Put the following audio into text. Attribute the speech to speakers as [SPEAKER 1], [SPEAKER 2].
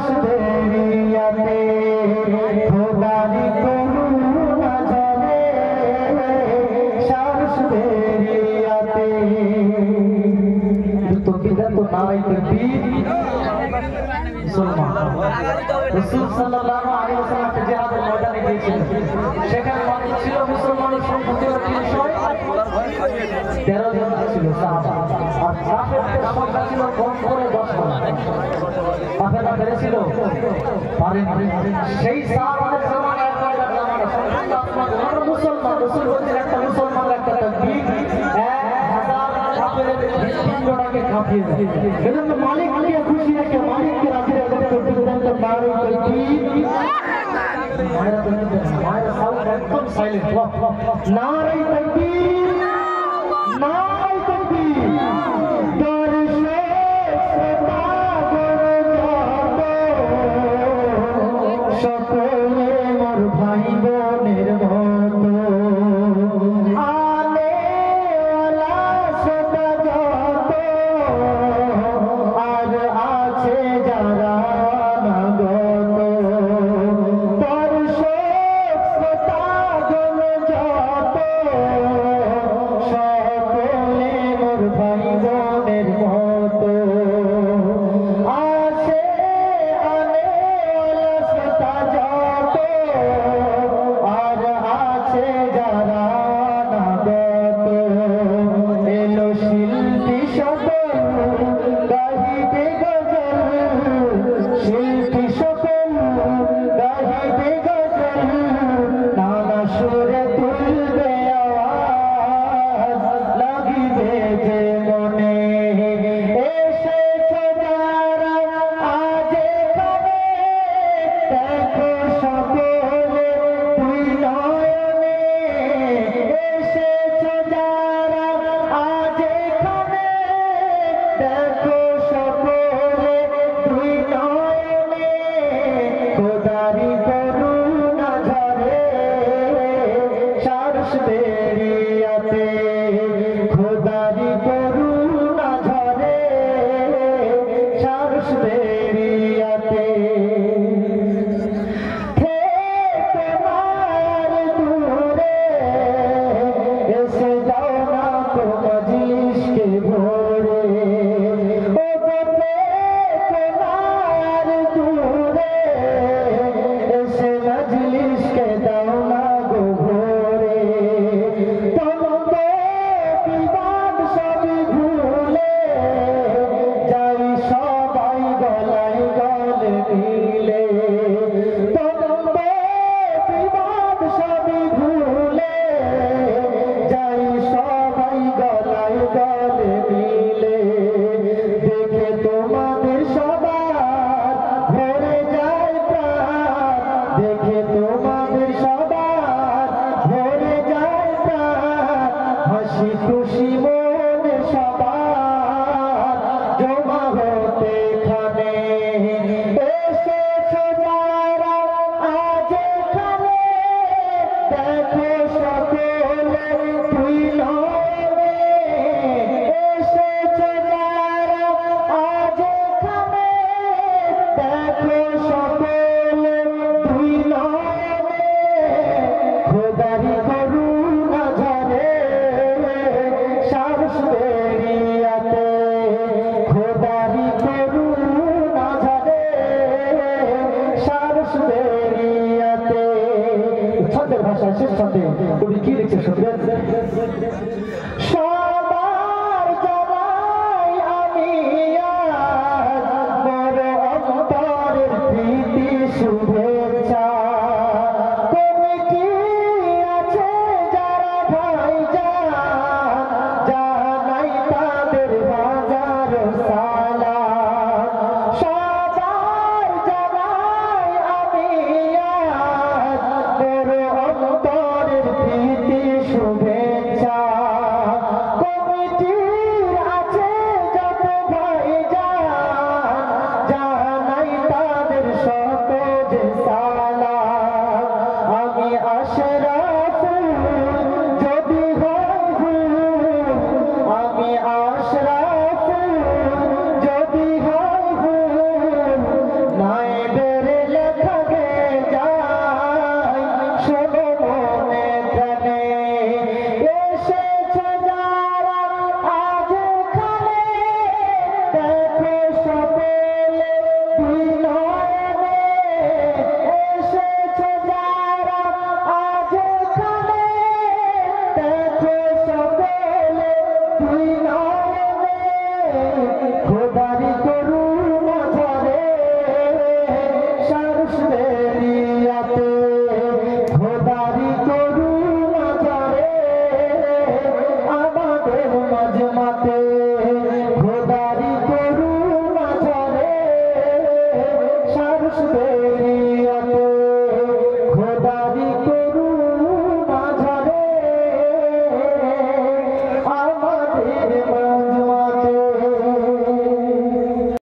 [SPEAKER 1] सारस देरियाते खुदारी करुणा झरे सारस देरियाते तो किधर तो नाई तकबीर मुसलमान রাসূল সাল্লাল্লাহু আলাইহি ওয়াসাল্লাম জিহাদের ময়দানে গিয়েছিলেন সেখানে মানুষ ছিল মুসলমানের সংখ্যা 13 জন ছিল সাহাবা আর কাফেরদের সংখ্যা ছিল কম করে 10 জন কাফেররা পেরেছিল পারেন সেই সাহাবাদের জামানায় একটা জামানা সম্পূর্ণ আপনারা মুসলমান রাসূল বলেছেন একটা মুসলমানের একটা তাকবীর 1000 কাফেরের হিন্দুটাকে কাঁপিয়ে দেয় এজন্য মালিককে খুশি রেখে মালিককে রাজি রেখে করতে নারী তাকবীর মায়েরা সাউন্ড একদম সাইলেন্ট নারী তাকবীর নারী তাকবীর সকলে মোর ভাই বোনের মতো আলে ওয়ালা সদা যত আর আছে যারা নাগত দর্শক শ্রোতাগণ যত সকলে মোর ভাই বোনের মতো আসে আলে ওয়ালা সদা যত আর আছে যারা নাগত এলো শিল্পী সকল গাহিবে গজল শিল্পী সকল গাহিবে গজল নানা সুরে তুলবে আওয়াজ লাগিবে যে মনে এসেছ যারা আজ এখানে দেখো সকলে দুই নয়নে এসেছ যারা আজ এখানে দেখো সকলে দুই নয়নে খোদারি করুণা ঝরে সারস দেরিয়াতে খোদারি করুণা ঝরে সারস দেরিয়াতে তোমার দূরে এসে যাও না তো মজলিসকে ভরে ও গোপে তোমার দূরে এসে মজলিসকে দাও না গো ভরে তনব বিবাদ সবই ভুলে যাই সবাই গলায় গলে মিলে তনব বিবাদ সবই ভুলে যাই সবাই গলায় গলে মিলে দেখে তোমাদের সবার ভরে যায় প্রাণ দেখে তোমাদের সবার ভরে যায় প্রাণ হাসি খুশি মনে সবার জমা হতে খানে এসেছ যারা আজ এখানে দেখো সকলে তুই নয়নে এসেছ যারা আজ এখানে দেখো সকলে তুই নয়নে খোদারি করুণা ঝরে সারস দেরিয়াতে খোদারি করুণা ঝরে সারস দেরিয়াতে ছন্দের ভাষায় শেষ ছন্দে কবি কি লিখছে শুনবেন